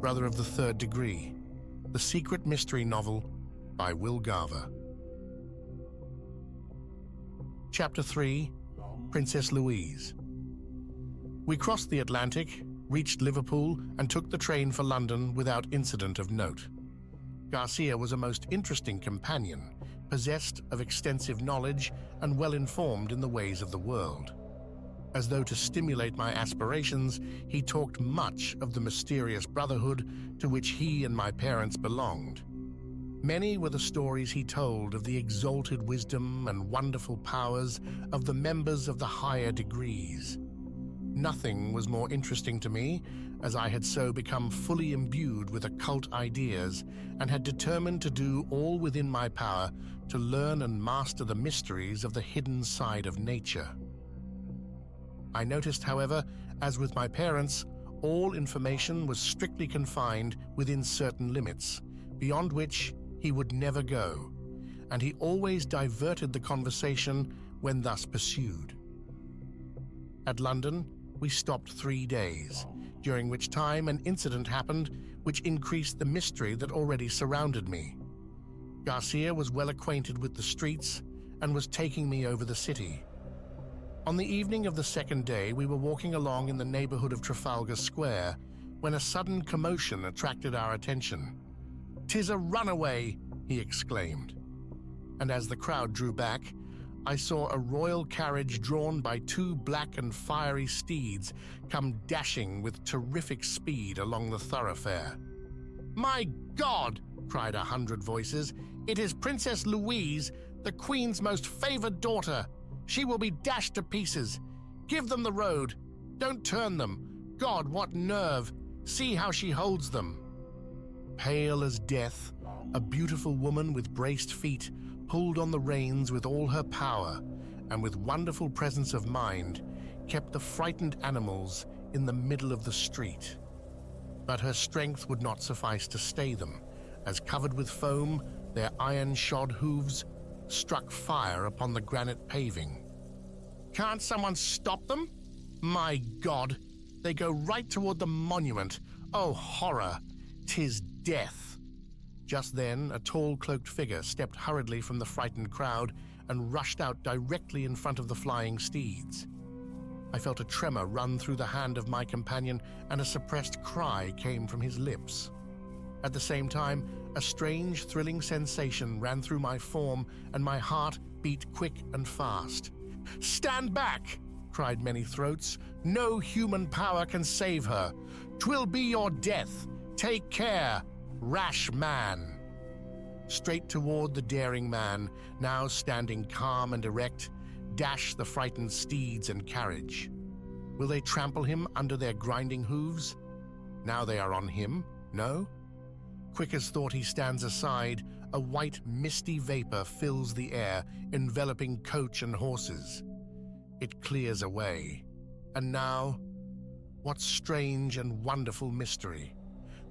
Brother of the Third Degree, the secret mystery novel by Will Garver. Chapter 3, Princess Louise. We crossed the Atlantic, reached Liverpool, and took the train for London without incident of note. Garcia was a most interesting companion, possessed of extensive knowledge and well-informed in the ways of the world. As though to stimulate my aspirations, he talked much of the mysterious Brotherhood to which he and my parents belonged. Many were the stories he told of the exalted wisdom and wonderful powers of the members of the higher degrees. Nothing was more interesting to me, as I had so become fully imbued with occult ideas and had determined to do all within my power to learn and master the mysteries of the hidden side of nature. I noticed, however, as with my parents, all information was strictly confined within certain limits, beyond which he would never go, and he always diverted the conversation when thus pursued. At London, we stopped 3 days, during which time an incident happened which increased the mystery that already surrounded me. Garcia was well acquainted with the streets and was taking me over the city. On the evening of the second day, we were walking along in the neighborhood of Trafalgar Square when a sudden commotion attracted our attention. "'Tis a runaway!" he exclaimed. And as the crowd drew back, I saw a royal carriage drawn by 2 black and fiery steeds come dashing with terrific speed along the thoroughfare. "My God!" cried 100 voices. "It is Princess Louise, the Queen's most favored daughter. She will be dashed to pieces. Give them the road. Don't turn them. God, what nerve! See how she holds them." Pale as death, a beautiful woman with braced feet pulled on the reins with all her power, and with wonderful presence of mind, kept the frightened animals in the middle of the street. But her strength would not suffice to stay them, as covered with foam, their iron-shod hooves struck fire upon the granite paving. "Can't someone stop them? My God! They go right toward the monument. Oh, horror! 'Tis death!" Just then, a tall cloaked figure stepped hurriedly from the frightened crowd and rushed out directly in front of the flying steeds. I felt a tremor run through the hand of my companion, and a suppressed cry came from his lips. At the same time, a strange, thrilling sensation ran through my form, and my heart beat quick and fast. "Stand back!" cried many throats. "No human power can save her. 'Twill be your death. Take care, rash man!" Straight toward the daring man, now standing calm and erect, dashed the frightened steeds and carriage. Will they trample him under their grinding hooves? Now they are on him, no? Quick as thought he stands aside, a white misty vapor fills the air, enveloping coach and horses. It clears away. And now, what strange and wonderful mystery!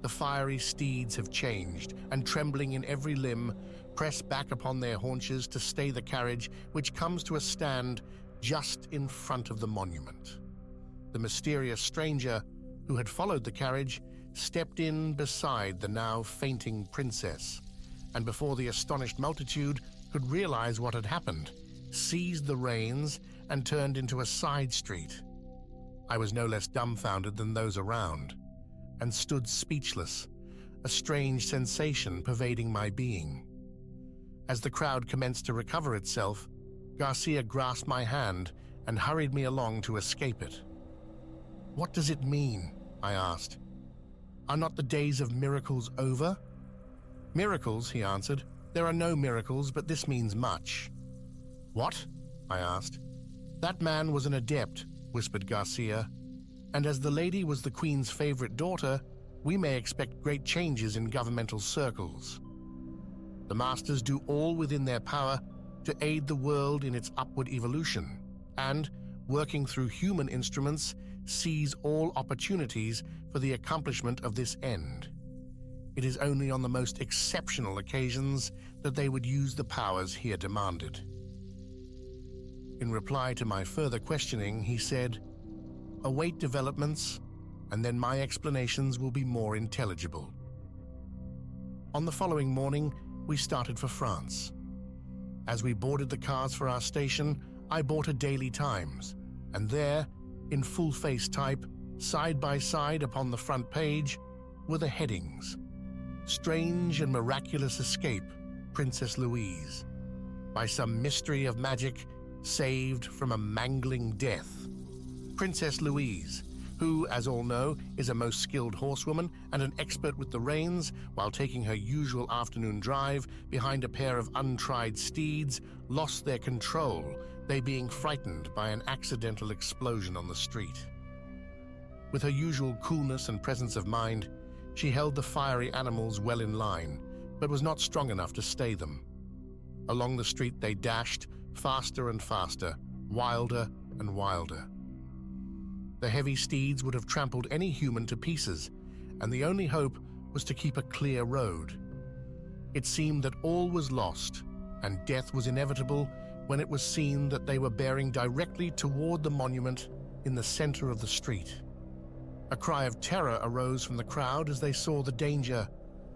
The fiery steeds have changed, and trembling in every limb, press back upon their haunches to stay the carriage, which comes to a stand just in front of the monument. The mysterious stranger, who had followed the carriage, stepped in beside the now fainting princess, and before the astonished multitude could realize what had happened, seized the reins and turned into a side street. I was no less dumbfounded than those around, and stood speechless, a strange sensation pervading my being. As the crowd commenced to recover itself, Garcia grasped my hand and hurried me along to escape it. "What does it mean?" I asked. "Are not the days of miracles over?" "Miracles," he answered. "There are no miracles, but this means much." "What?" I asked. "That man was an adept," whispered Garcia, "and as the lady was the Queen's favorite daughter, we may expect great changes in governmental circles. The masters do all within their power to aid the world in its upward evolution, and, working through human instruments, seize all opportunities for the accomplishment of this end. It is only on the most exceptional occasions that they would use the powers here demanded." In reply to my further questioning, he said, "Await developments and then my explanations will be more intelligible. On the following morning, we started for France. As we boarded the cars for our station, I bought a Daily Times, and there, in full-face type, side by side upon the front page, were the headings: Strange and Miraculous Escape, Princess Louise. By some mystery of magic, saved from a mangling death. Princess Louise, who, as all know, is a most skilled horsewoman and an expert with the reins, while taking her usual afternoon drive behind a pair of untried steeds, lost their control, they being frightened by an accidental explosion on the street. With her usual coolness and presence of mind, she held the fiery animals well in line, but was not strong enough to stay them. Along the street they dashed, faster and faster, wilder and wilder. The heavy steeds would have trampled any human to pieces, and the only hope was to keep a clear road. It seemed that all was lost, and death was inevitable when it was seen that they were bearing directly toward the monument in the center of the street. A cry of terror arose from the crowd as they saw the danger.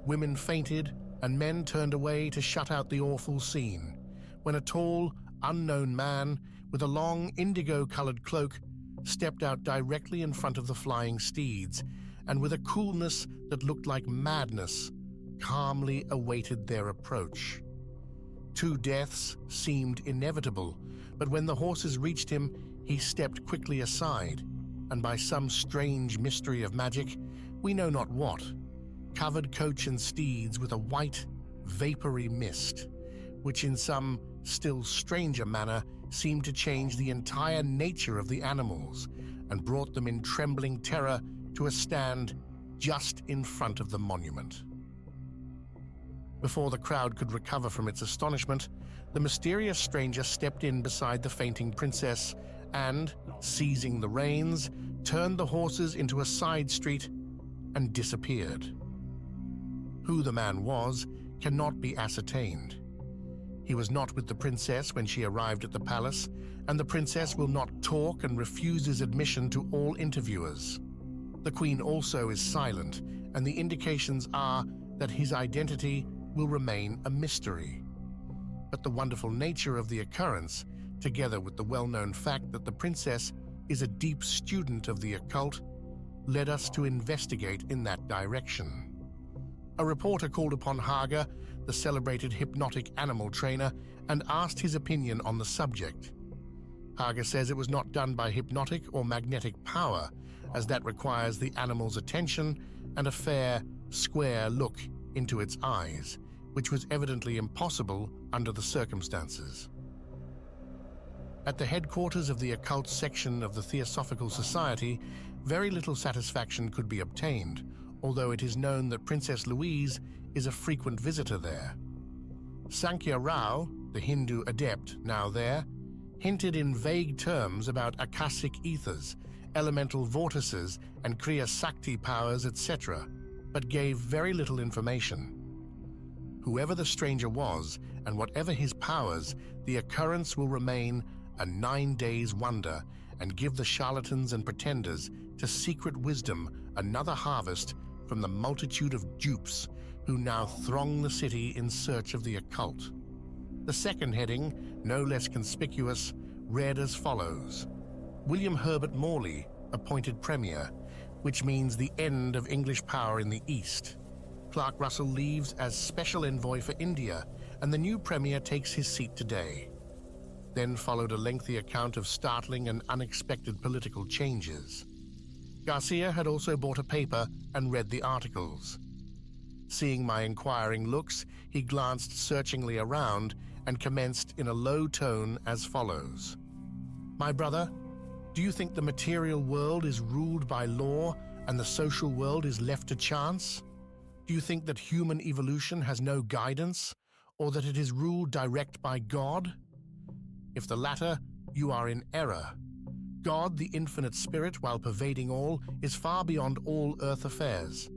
Women fainted, and men turned away to shut out the awful scene, when a tall, unknown man with a long indigo-colored cloak stepped out directly in front of the flying steeds, and with a coolness that looked like madness, calmly awaited their approach. 2 deaths seemed inevitable, but when the horses reached him, he stepped quickly aside, and by some strange mystery of magic, we know not what, covered coach and steeds with a white, vapory mist, which in some still stranger manner seemed to change the entire nature of the animals and brought them in trembling terror to a stand just in front of the monument. Before the crowd could recover from its astonishment, the mysterious stranger stepped in beside the fainting princess and, seizing the reins, turned the horses into a side street and disappeared. Who the man was cannot be ascertained. He was not with the princess when she arrived at the palace, and the princess will not talk and refuses admission to all interviewers. The queen also is silent, and the indications are that his identity will remain a mystery. But the wonderful nature of the occurrence, together with the well-known fact that the princess is a deep student of the occult, led us to investigate in that direction. A reporter called upon Hager, the celebrated hypnotic animal trainer, and asked his opinion on the subject. Hager says it was not done by hypnotic or magnetic power, as that requires the animal's attention and a fair, square look into its eyes, which was evidently impossible under the circumstances. At the headquarters of the occult section of the Theosophical Society, very little satisfaction could be obtained, although it is known that Princess Louise is a frequent visitor there. Sankhya Rao, the Hindu adept now there, hinted in vague terms about Akashic ethers, elemental vortices, and Kriya Sakti powers, etc., but gave very little information. Whoever the stranger was, and whatever his powers, the occurrence will remain a 9 days wonder and give the charlatans and pretenders to secret wisdom another harvest from the multitude of dupes who now throng the city in search of the occult. The second heading, no less conspicuous, read as follows: William Herbert Morley, appointed Premier, which means the end of English power in the East. Clark Russell leaves as Special Envoy for India, and the new Premier takes his seat today. Then followed a lengthy account of startling and unexpected political changes. Garcia had also bought a paper and read the articles. Seeing my inquiring looks, he glanced searchingly around and commenced in a low tone as follows: My brother, do you think the material world is ruled by law and the social world is left to chance? Do you think that human evolution has no guidance, or that it is ruled direct by God? If the latter, you are in error. God, the infinite spirit, while pervading all, is far beyond all earth affairs.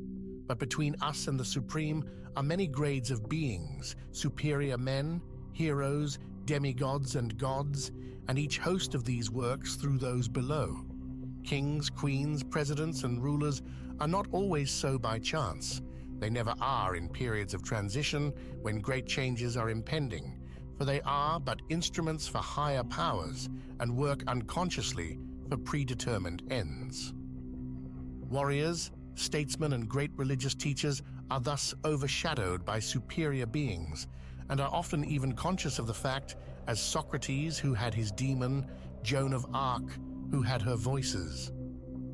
But between us and the Supreme are many grades of beings, superior men, heroes, demigods and gods, and each host of these works through those below. Kings, queens, presidents, and rulers are not always so by chance. They never are in periods of transition when great changes are impending, for they are but instruments for higher powers and work unconsciously for predetermined ends. Warriors, statesmen, and great religious teachers are thus overshadowed by superior beings and are often even conscious of the fact, as Socrates, who had his demon, Joan of Arc, who had her voices,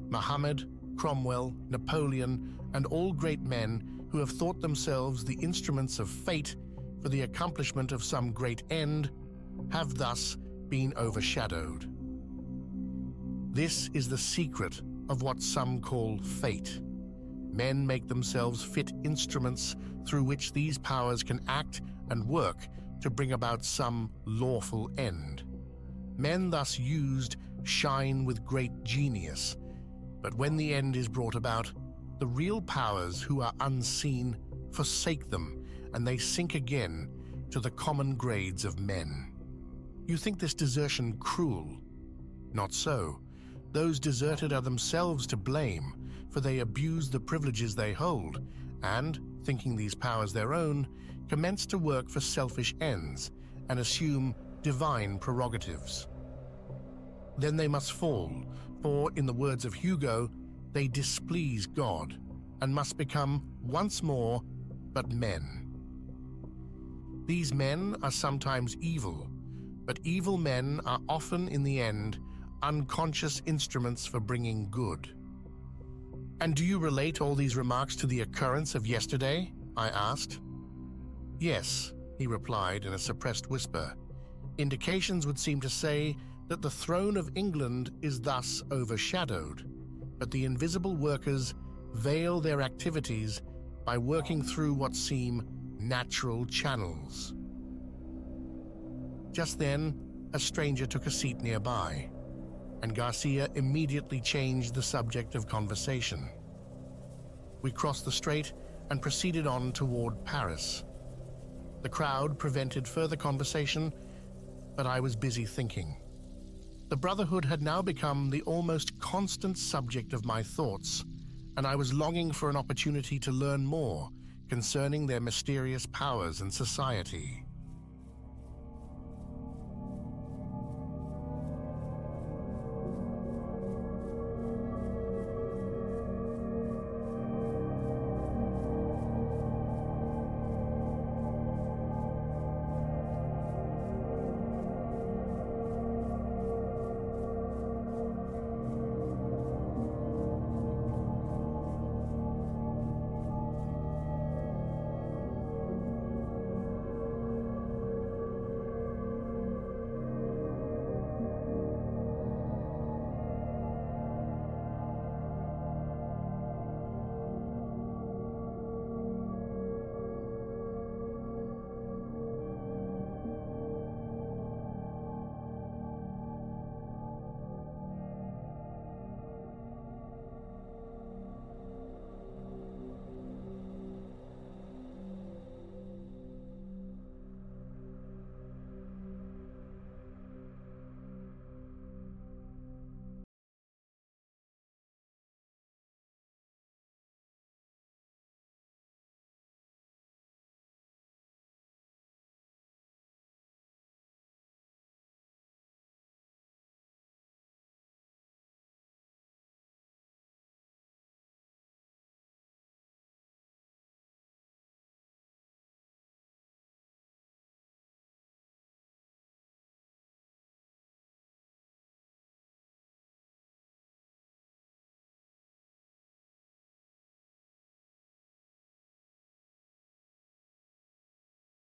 Muhammad, Cromwell, Napoleon, and all great men who have thought themselves the instruments of fate for the accomplishment of some great end, have thus been overshadowed. This is the secret of what some call fate. Men make themselves fit instruments through which these powers can act and work to bring about some lawful end. Men thus used shine with great genius, but when the end is brought about, the real powers who are unseen forsake them, and they sink again to the common grades of men. You think this desertion cruel? Not so. Those deserted are themselves to blame, for they abuse the privileges they hold, and, thinking these powers their own, commence to work for selfish ends and assume divine prerogatives. Then they must fall, for, in the words of Hugo, they displease God and must become once more but men. These men are sometimes evil, but evil men are often, in the end, unconscious instruments for bringing good. And do you relate all these remarks to the occurrence of yesterday? I asked. Yes, he replied in a suppressed whisper. Indications would seem to say that the throne of England is thus overshadowed, but the invisible workers veil their activities by working through what seem natural channels. Just then, a stranger took a seat nearby, and Garcia immediately changed the subject of conversation. We crossed the strait and proceeded on toward Paris. The crowd prevented further conversation, but I was busy thinking. The Brotherhood had now become the almost constant subject of my thoughts, and I was longing for an opportunity to learn more concerning their mysterious powers and society.